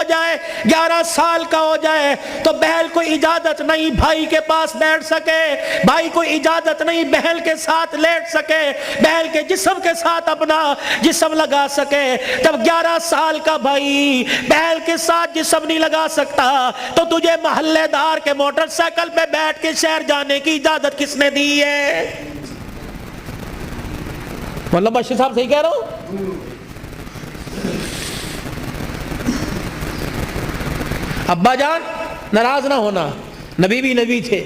جائے 11 سال کا ہو جائے تو بہن کو اجازت نہیں بھائی کے پاس بیٹھ سکے, بھائی کو اجازت نہیں بہن کے ساتھ لیٹ سکے, بہن کے جسم کے ساتھ اپنا جسم لگا سکے. جب 11 سال کا بھائی بہن کے ساتھ جسم نہیں لگا سکتا تو تجھے محلے دار کے موٹر سائیکل پہ بیٹھ کے شہر جانے کی اجازت کس نے دی ہے؟ مولانا بشیر صاحب صحیح کہہ رہا ہوں؟ ابا جان ناراض نہ ہونا, نبی بھی نبی تھے.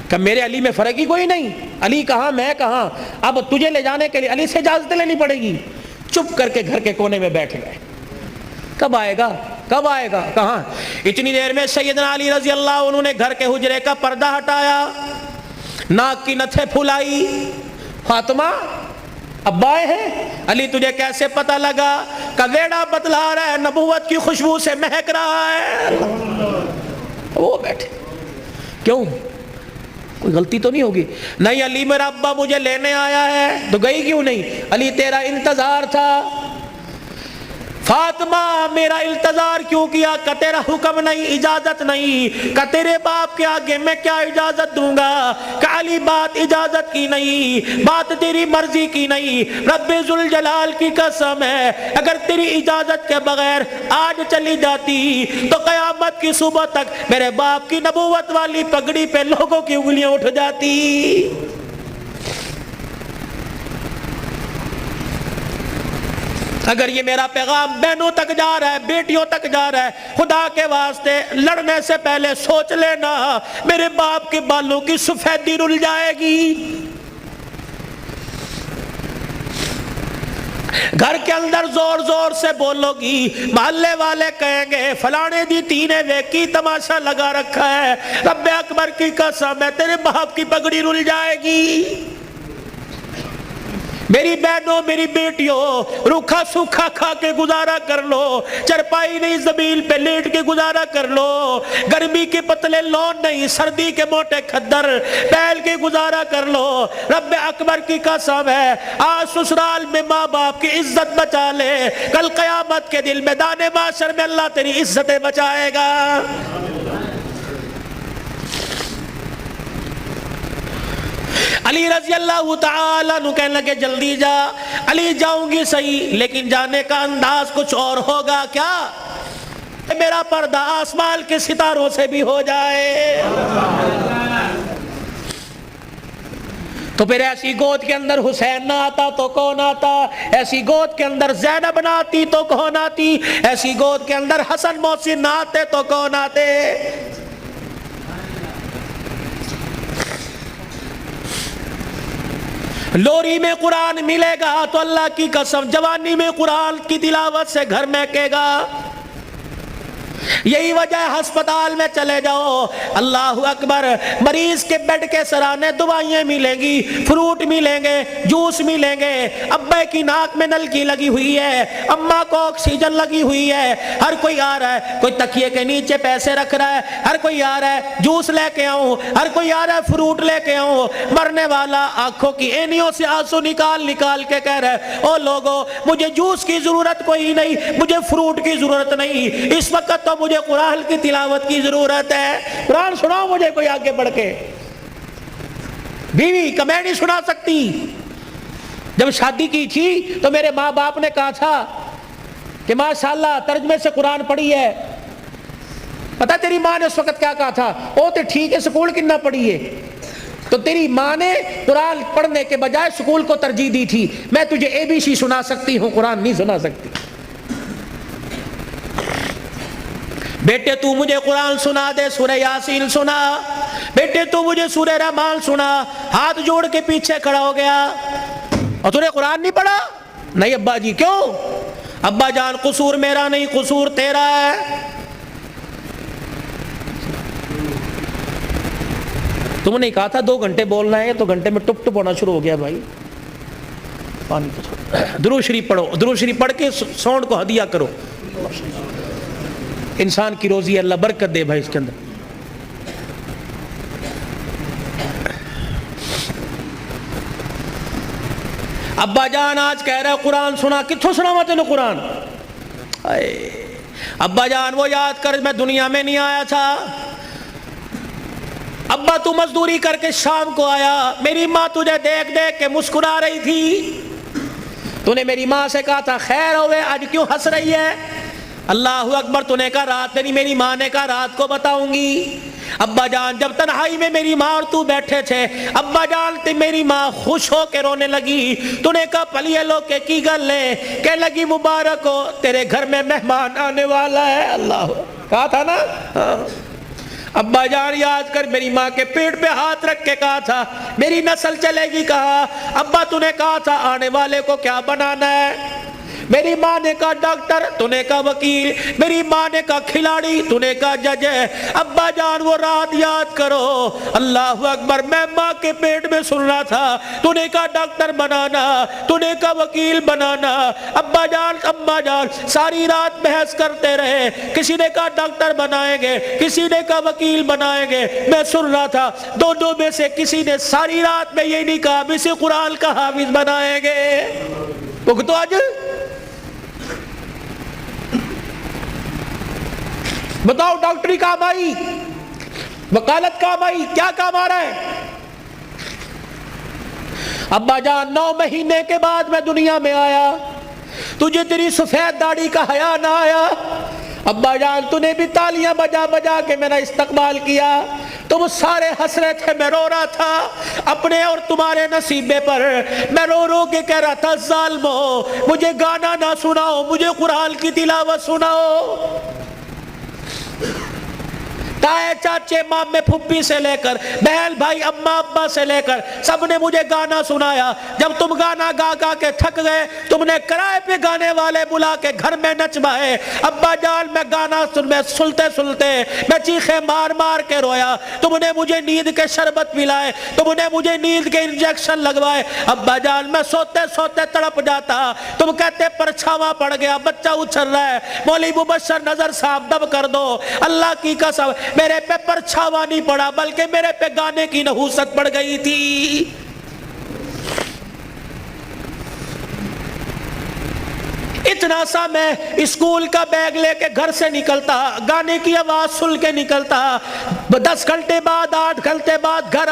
کہ میرے علی میں فرق ہی کوئی نہیں, علی کہاں میں کہاں, اب تجھے لے جانے کے لیے علی سے اجازت لینی پڑے گی. چپ کر کے گھر کے کونے میں بیٹھ گئے. کب آئے گا کب آئے گا کہاں؟ اتنی دیر میں سیدنا علی رضی اللہ عنہ نے گھر کے حجرے کا پردہ ہٹایا, ناک کی نتھے پھلائی. فاطمہ ابا آئے ہیں. علی تجھے کیسے پتہ لگا؟ کہ ویڑا بتلا رہا ہے, نبوت کی خوشبو سے مہک رہا ہے. وہ بیٹھے. کیوں؟ کوئی غلطی تو نہیں ہوگی؟ نہیں علی میرا ابا مجھے لینے آیا ہے. تو گئی کیوں نہیں؟ علی تیرا انتظار تھا. فاطمہ میرا انتظار کیوں کیا؟ کہ تیرا حکم نہیں, اجازت نہیں. کہ تیرے باپ کے آگے میں کیا اجازت دوں گا؟ کہ علی بات اجازت کی نہیں, بات تیری مرضی کی نہیں. رب ذوالجلال کی قسم ہے اگر تیری اجازت کے بغیر آج چلی جاتی تو قیامت کی صبح تک میرے باپ کی نبوت والی پگڑی پہ لوگوں کی انگلیاں اٹھ جاتی. اگر یہ میرا پیغام بہنوں تک جا رہا ہے, بیٹیوں تک جا رہا ہے, خدا کے واسطے لڑنے سے پہلے سوچ لینا میرے باپ کے بالوں کی سفیدی رل جائے گی. گھر کے اندر زور زور سے بولو گی, محلے والے کہیں گے فلانے دی تینے ویکی تماشا لگا رکھا ہے. رب اکبر کی قسم ہے تیرے باپ کی پگڑی رل جائے گی. میری بہنوں میری بیٹیوں روکھا سوکھا کھا کے گزارا کر لو, چرپائی نہیں زمین پہ لیٹ کے گزارا کر لو, گرمی کے پتلے لون نہیں سردی کے موٹے کھدر پہل کے گزارا کر لو. رب اکبر کی قسم ہے آج سسرال میں ماں باپ کی عزت بچا لے, کل قیامت کے دل میدان محشر میں اللہ تیری عزتیں بچائے گا. علی رضی اللہ تعالیٰ عنہ کہنے لگے جلدی جا. علی جاؤں گی صحیح لیکن جانے کا انداز کچھ اور ہوگا. کیا؟ میرا پردہ آسمان کے ستاروں سے بھی ہو جائے. تو پھر ایسی گود کے اندر حسین نہ آتا تو کون آتا؟ ایسی گود کے اندر زینب نہ آتی تو کون آتی؟ ایسی گود کے اندر حسن محسن نہ آتے تو کون آتے؟ لوری میں قرآن ملے گا تو اللہ کی قسم جوانی میں قرآن کی تلاوت سے گھر مہکے گا. یہی وجہ ہے ہسپتال میں چلے جاؤ اللہ اکبر, مریض کے بیڈ کے سرانے دوائیں ملیں گی, فروٹ ملیں گے, جوس ملیں گے. ابے کی ناک میں نلکی لگی ہوئی ہے, اماں کو آکسیجن لگی ہوئی ہے. ہر کوئی آ رہا ہے, کوئی تکیے کے نیچے پیسے رکھ رہا ہے, ہر کوئی آ رہا ہے جوس لے کے آؤں, ہر کوئی آ رہا ہے فروٹ لے کے آؤں. مرنے والا آنکھوں کی اینیوں سے آنسو نکال نکال کے کہہ رہا ہے او لوگو مجھے جوس کی ضرورت کوئی نہیں, مجھے فروٹ کی ضرورت نہیں, اس وقت تو مجھے قرآن کی تلاوت کی ضرورت ہے. قرآن سناؤ مجھے کوئی آگے بڑھ کے. بیوی کہ میں نہیں سنا سکتی. جب شادی کی تھی تو میرے ماں باپ نے کہا تھا کہ ماشاءاللہ ترجمے سے قرآن پڑھی ہے. پتہ تیری ماں نے اس وقت کیا کہا تھا؟ او تے ٹھیک ہے سکول کنا پڑھی ہے. تو تیری ماں نے قرآن پڑھنے کے بجائے سکول کو ترجیح دی تھی. میں تجھے ABC سنا سکتی ہوں, قرآن نہیں سنا سکتی. بیٹے تو مجھے قرآن سنا دے, سورہ یاسین سنا. بیٹے تو مجھے سورہ رحمان سنا. ہاتھ جوڑ کے پیچھے کھڑا ہو گیا. اور تو نے قرآن نہیں پڑھا؟ نہیں ابا جی. کیوں؟ ابا جان قصور میرا نہیں, قصور تیرا ہے. تم نے کہا تھا 2 گھنٹے بولنا ہے تو گھنٹے میں ٹپ ٹپ ہونا شروع ہو گیا. بھائی پانی تو درود شریف پڑھو, درود شریف پڑھ کے ساؤنڈ کو ہدیہ کرو. انسان کی روزی اللہ برکت دے بھائی اس کے اندر. ابا جان آج کہہ رہا ہے قرآن سنا. کتھوں سنا ہوا تینوں قرآن؟ ابا جان وہ یاد کر میں دنیا میں نہیں آیا تھا، ابا تو مزدوری کر کے شام کو آیا، میری ماں تجھے دیکھ دیکھ کے مسکرا رہی تھی، تو نے میری ماں سے کہا تھا خیر ہوئے آج کیوں ہنس رہی ہے؟ اللہ اکبر، تو نے کہا رات نہیں، میری ماں نے کہا رات کو بتاؤں گی۔ ابا جان جب تنہائی میں میری ماں اور تو بیٹھے تھے، ابا جان تے میری ماں خوش ہو کے رونے لگی، تو نے کہا پلیے لو کے کی گل ہے؟ کہ لگی مبارک ہو تیرے گھر میں مہمان آنے والا ہے۔ اللہ کہا تھا نا، ابا جان یاد کر میری ماں کے پیٹ پہ ہاتھ رکھ کے کہا تھا میری نسل چلے گی۔ کہا ابا تو نے کہا تھا آنے والے کو کیا بنانا ہے؟ میری ماں نے کہا ڈاکٹر، تو نے کہا وکیل، میری ماں نے کہا کھلاڑی، تو نے کہا جج ہے۔ ابا جان وہ رات یاد کرو، اللہ اکبر، میں ماں کے پیٹ میں سن رہا تھا، تو نے کہا ڈاکٹر بنانا، تو نے کہا وکیل بنانا۔ ابا جان اماں جان ساری رات بحث کرتے رہے، کسی نے کہا ڈاکٹر بنائیں گے، کسی نے کہا وکیل بنائیں گے۔ میں سن رہا تھا دونوں میں سے کسی نے ساری رات میں یہ نہیں کہا ہم اسے قرآن کا حافظ بنائیں گے۔ تو آج بتاؤ ڈاکٹری کام آئی، وکالت کام آئی، کیا کام آ رہا ہے؟ ابا جان 9 مہینے کے بعد میں دنیا میں آیا، تجھے تیری سفید داڑھی کا حیا نہ آیا؟ ابا جان تو نے بھی تالیاں بجا بجا کے میرا استقبال کیا، تم سارے ہنس رہے تھے، میں رو رہا تھا اپنے اور تمہارے نصیبے پر۔ میں رو رو کے کہہ رہا تھا ظالمو مجھے گانا نہ سناؤ، مجھے قرآن کی تلاوت سناؤ۔ تائے چاچے مامے پھپھی سے لے کر بہن بھائی اماں ابا سے لے کر سب نے مجھے گانا سنایا۔ جب تم گانا گا گا کے تھک گئے، تم نے کرائے پہ گانے والے بلا کے گھر میں نچوائے۔ ابا جان میں گانا سنتے سنتے میں چیخے مار مار کے رویا، تم نے مجھے نیند کے شربت پلائے، تم نے مجھے نیند کے انجیکشن لگوائے۔ ابا جان میں سوتے سوتے تڑپ جاتا، تم کہتے پرچھاواں پڑ گیا، بچہ اچھل رہا ہے، مولوی مبشر نظر صاحب دب کر دو۔ اللہ کی قسم میرے پہ پرچھاوا نہیں پڑا بلکہ میرے پہ گانے کی نحوست پڑ گئی تھی۔ اتنا سا میں اسکول کا بیگ لے کے گھر سے نکلتا، گانے کی آواز سن کے نکلتا، 10 گھنٹے بعد 8 گھنٹے بعد گھر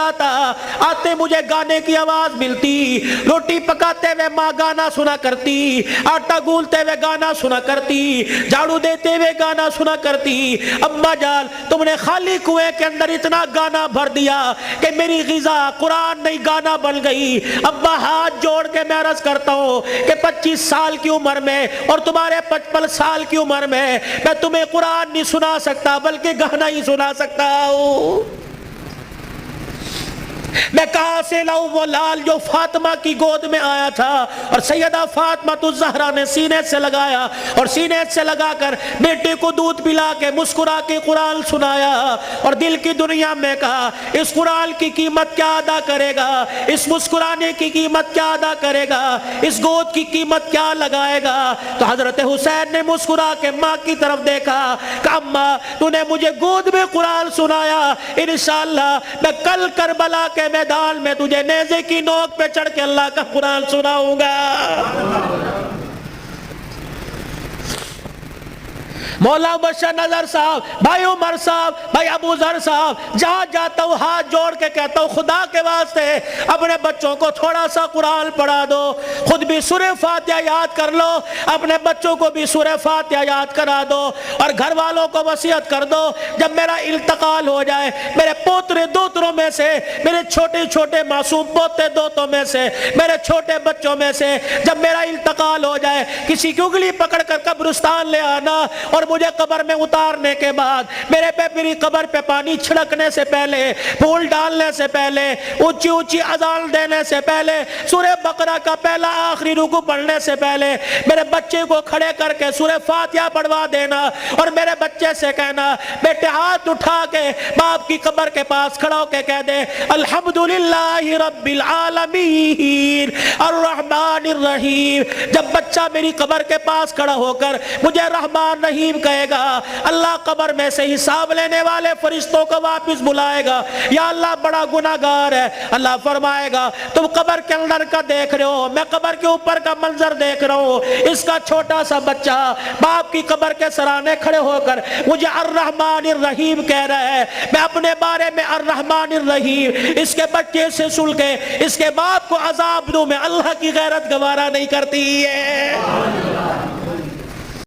آتے مجھے گانے کی آواز ملتی، روٹی پکاتے ہوئے ماں گانا سنا کرتی، آٹا گولتے ہوئے گانا سنا کرتی، جھاڑو دیتے ہوئے گانا سنا کرتی۔ اماں جان تم نے خالی کنویں کے اندر اتنا گانا بھر دیا کہ میری غذا قرآن نہیں گانا بن گئی۔ ابا ہاتھ جوڑ کے میں عرض کرتا ہوں کہ 25 سال کی عمر میں اور تمہارے 55 سال کی عمر میں تمہیں قرآن نہیں سنا سکتا بلکہ گانا ہی سنا سکتا ہوں۔ میں کہاں سے لاؤں وہ لال جو فاطمہ کی گود میں آیا تھا اور سیدہ فاطمہ الزہرا نے سینے سے لگایا اور سینے سے لگا کر بیٹے کو دودھ پلا کے مسکرا کے قرآن سنایا اور دل کی دنیا میں کہا اس قرآن کی قیمت کیا ادا کرے گا، اس مسکرانے کی قیمت کیا ادا کرے گا، اس گود کی قیمت کیا لگائے گا۔ تو حضرت حسین نے مسکرا کے ماں کی طرف دیکھا کہ اماں تو نے مجھے گود میں قرآن سنایا، انشاءاللہ میں کل کربلا کے میدان میں تجھے نیزے کی نوک پہ چڑھ کے اللہ کا قرآن سناؤں گا۔ مولا بشر نظر صاحب، بھائی عمر صاحب، بھائی ابو ذر صاحب، جہاں جاتا ہوں ہاتھ جوڑ کے کہتا ہوں خدا کے واسطے اپنے بچوں کو تھوڑا سا قرآن پڑھا دو، خود بھی سورہ فاتحہ یاد کر لو، اپنے بچوں کو بھی سورہ فاتحہ یاد کرا دو اور گھر والوں کو وصیت کر دو جب میرا انتقال ہو جائے میرے پوترے دوتروں میں سے، میرے چھوٹے چھوٹے معصوم پوتے دوتوں میں سے، میرے چھوٹے بچوں میں سے جب میرا انتقال ہو جائے کسی کی انگلی پکڑ کر قبرستان لے آنا اور مجھے قبر میں اتارنے کے بعد میرے پہ میری قبر پہ پانی چھڑکنے سے پہلے، پھول ڈالنے سے پہلے، اونچی اونچی اذان دینے سے پہلے، سورہ بقرہ کا پہلا آخری رکوع پڑھنے سے پہلے میرے بچے کو کھڑے کر کے سورہ فاتحہ پڑھوا دینا اور میرے بچے سے کہنا بیٹے ہاتھ اٹھا کے باپ کی قبر کے پاس کھڑا ہو کے کہہ دے الحمدللہ رب العالمین الرحمن الرحیم۔ جب بچہ میری قبر کے پاس کھڑا ہو کر مجھے رحمان رحیم الرحیم کہے گا، اللہ قبر میں سے حساب لینے والے فرشتوں کو واپس بلائے گا، یا اللہ بڑا گناہگار ہے، اللہ فرمائے گا تم قبر کے اندر کا دیکھ رہے ہو، میں قبر کے اوپر کا منظر دیکھ رہا ہوں، اس کا چھوٹا سا بچہ باپ کی قبر کے سرانے کھڑے ہو کر مجھے الرحمن الرحیم کہہ رہا ہے، میں اپنے بارے میں الرحمن الرحیم، اس کے بچے سے سل کے اس کے باپ کو عذاب دوں، میں اللہ کی غیرت گوارا نہیں کرتی ہے۔